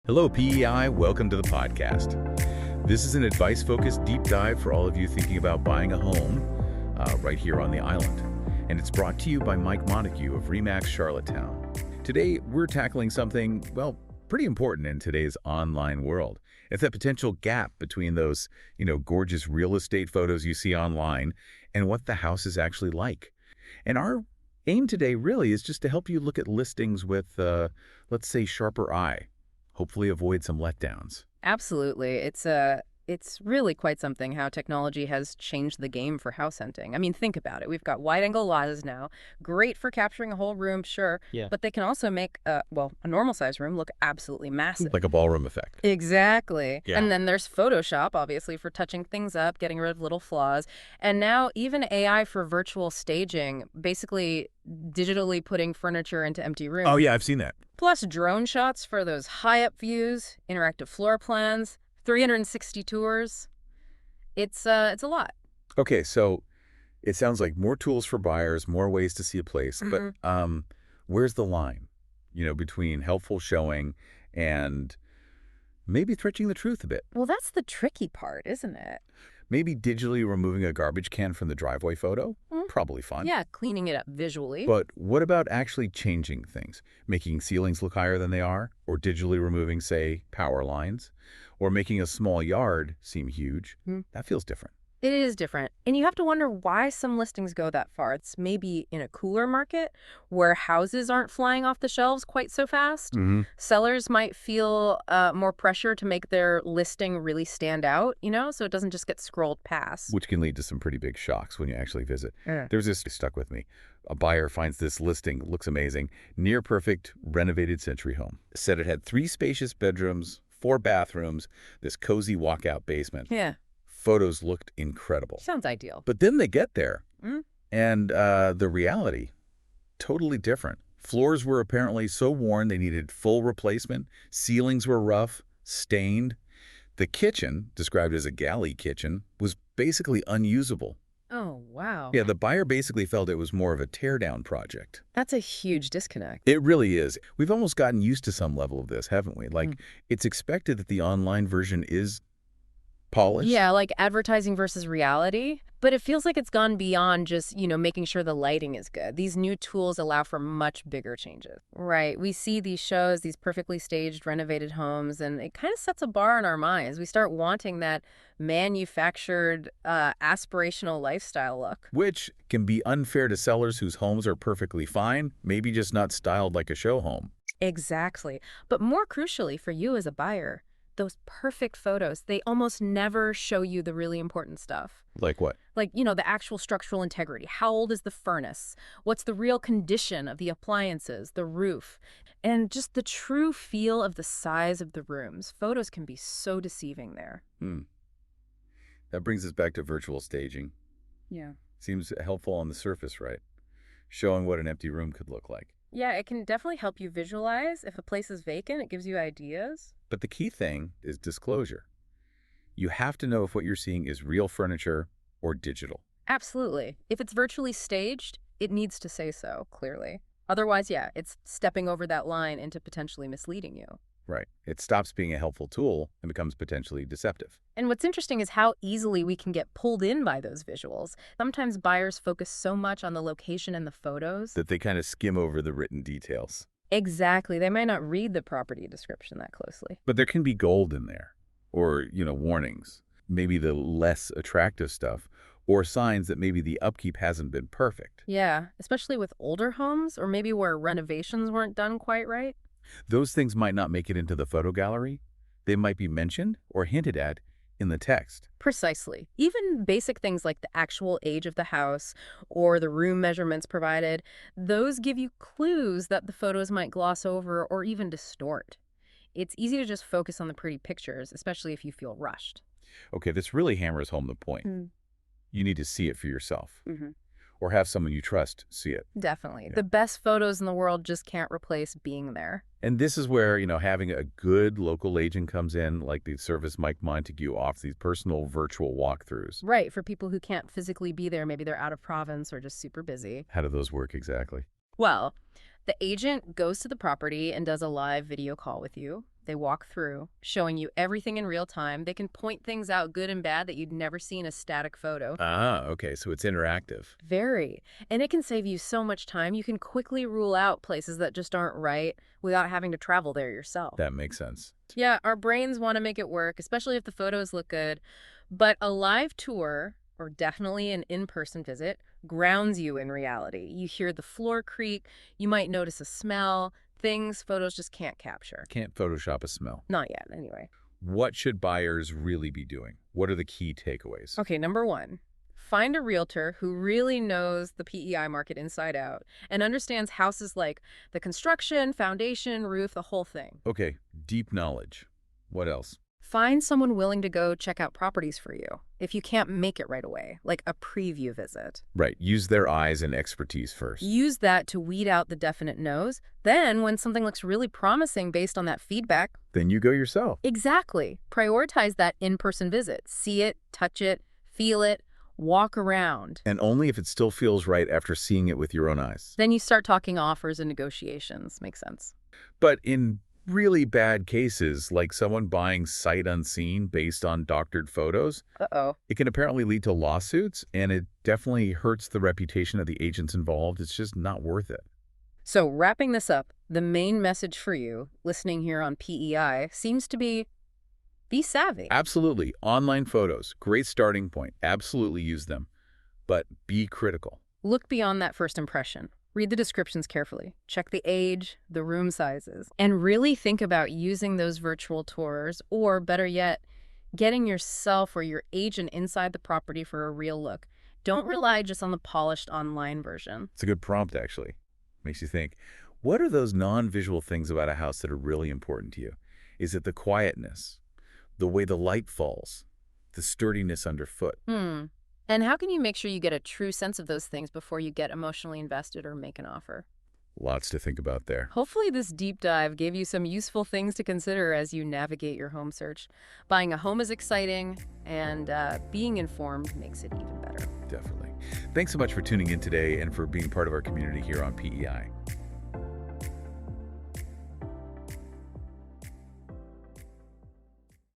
Hello, PEI. Welcome to the podcast. This is an advice-focused deep dive for all of you thinking about buying a home right here on the island. And it's brought to you by Mike Montague of RE/MAX Charlottetown. Today, we're tackling something, well, pretty important in today's online world. It's that potential gap between those, gorgeous real estate photos you see online and what the house is actually like. And our aim today really is just to help you look at listings with, let's say, sharper eye. Hopefully avoid some letdowns. Absolutely. It's really quite something how technology has changed the game for house hunting. I mean, think about it. We've got wide-angle lenses now, great for capturing a whole room, sure, Yeah. but they can also make a normal-sized room look absolutely massive. Like a ballroom effect. Exactly. Yeah. And then there's Photoshop, obviously, for touching things up, getting rid of little flaws. And now even AI for virtual staging, basically digitally putting furniture into empty rooms. Oh, yeah, I've seen that. Plus drone shots for those high-up views, interactive floor plans, 360 tours. It's a lot. Okay, so it sounds like more tools for buyers, more ways to see a place. But where's the line, between helpful showing and maybe stretching the truth a bit? Well, that's the tricky part, isn't it? Maybe digitally removing a garbage can from the driveway photo? Probably fun. Yeah, cleaning it up visually. But what about actually changing things? Making ceilings look higher than they are? Or digitally removing, say, power lines? Or making a small yard seem huge? That feels different. It is different. And you have to wonder why some listings go that far. It's maybe in a cooler market where houses aren't flying off the shelves quite so fast. Sellers might feel more pressure to make their listing really stand out, so it doesn't just get scrolled past. Which can lead to some pretty big shocks when you actually visit. Yeah. There's this stuck with me. A buyer finds this listing, looks amazing, near perfect renovated century home. Said it had 3 spacious bedrooms, 4 bathrooms, this cozy walkout basement. Yeah. Photos looked incredible. Sounds ideal. But then they get there, and the reality, totally different. Floors were apparently so worn they needed full replacement. Ceilings were rough, stained. The kitchen, described as a galley kitchen, was basically unusable. Oh, wow. Yeah, the buyer basically felt it was more of a teardown project. That's a huge disconnect. It really is. We've almost gotten used to some level of this, haven't we? Like, it's expected that the online version is polished. Yeah, like advertising versus reality. But it feels like it's gone beyond just, making sure the lighting is good. These new tools allow for much bigger changes. Right. We see these shows, these perfectly staged, renovated homes, and it kind of sets a bar in our minds. We start wanting that manufactured, aspirational lifestyle look. Which can be unfair to sellers whose homes are perfectly fine, maybe just not styled like a show home. Exactly. But more crucially for you as a buyer, those perfect photos, they almost never show you the really important stuff. Like what? Like, the actual structural integrity. How old is the furnace? What's the real condition of the appliances, the roof? And just the true feel of the size of the rooms. Photos can be so deceiving there. That brings us back to virtual staging. Yeah. Seems helpful on the surface, right? Showing what an empty room could look like. Yeah, it can definitely help you visualize. If a place is vacant, it gives you ideas. But the key thing is disclosure. You have to know if what you're seeing is real furniture or digital. Absolutely. If it's virtually staged, it needs to say so, clearly. Otherwise, yeah, it's stepping over that line into potentially misleading you. Right. It stops being a helpful tool and becomes potentially deceptive. And what's interesting is how easily we can get pulled in by those visuals. Sometimes buyers focus so much on the location and the photos That they kind of skim over the written details. Exactly. They might not read the property description that closely. But there can be gold in there. Or, warnings. Maybe the less attractive stuff. Or signs that maybe the upkeep hasn't been perfect. Yeah, especially with older homes or maybe where renovations weren't done quite right. Those things might not make it into the photo gallery. They might be mentioned or hinted at in the text. Precisely. Even basic things like the actual age of the house or the room measurements provided, those give you clues that the photos might gloss over or even distort. It's easy to just focus on the pretty pictures, especially if you feel rushed. Okay, this really hammers home the point. You need to see it for yourself. Or have someone you trust see it. Definitely. Yeah. The best photos in the world just can't replace being there. And this is where, having a good local agent comes in, like the service Mike Montague offers, these personal virtual walkthroughs. Right, for people who can't physically be there, maybe they're out of province or just super busy. How do those work exactly? Well, the agent goes to the property and does a live video call with you. They walk through, showing you everything in real time. They can point things out, good and bad, that you'd never see in a static photo. Ah, okay, so it's interactive. Very. And it can save you so much time. You can quickly rule out places that just aren't right without having to travel there yourself. That makes sense. Yeah, our brains want to make it work, especially if the photos look good. But a live tour, or definitely an in-person visit, grounds you in reality. You hear the floor creak, you might notice a smell, things photos just can't capture. Can't Photoshop a smell. Not yet, anyway. What should buyers really be doing? What are the key takeaways? Okay, number one, find a realtor who really knows the PEI market inside out and understands houses like the construction, foundation, roof, the whole thing. Okay, deep knowledge. What else? Find someone willing to go check out properties for you if you can't make it right away, like a preview visit. Right, use their eyes and expertise first. Use that to weed out the definite no's. Then, when something looks really promising based on that feedback, Then you go yourself. exactly, prioritize that in-person visit. See it, touch it, feel it, walk around. And only if it still feels right after seeing it with your own eyes. Then you start talking offers and negotiations. Makes sense. But in really bad cases, like someone buying sight unseen based on doctored photos, Uh-oh. it can apparently lead to lawsuits, and it definitely hurts the reputation of the agents involved. It's just not worth it. So wrapping this up, the main message for you, listening here on PEI, seems to be savvy. Absolutely. Online photos, great starting point. Absolutely use them. But be critical. Look beyond that first impression. Read the descriptions carefully. Check the age, the room sizes, and really think about using those virtual tours, or better yet, getting yourself or your agent inside the property for a real look. Don't rely just on the polished online version. It's a good prompt, actually. Makes you think, what are those non-visual things about a house that are really important to you? Is it the quietness, the way the light falls, the sturdiness underfoot? And how can you make sure you get a true sense of those things before you get emotionally invested or make an offer? Lots to think about there. Hopefully this deep dive gave you some useful things to consider as you navigate your home search. Buying a home is exciting, and being informed makes it even better. Definitely. Thanks so much for tuning in today and for being part of our community here on PEI.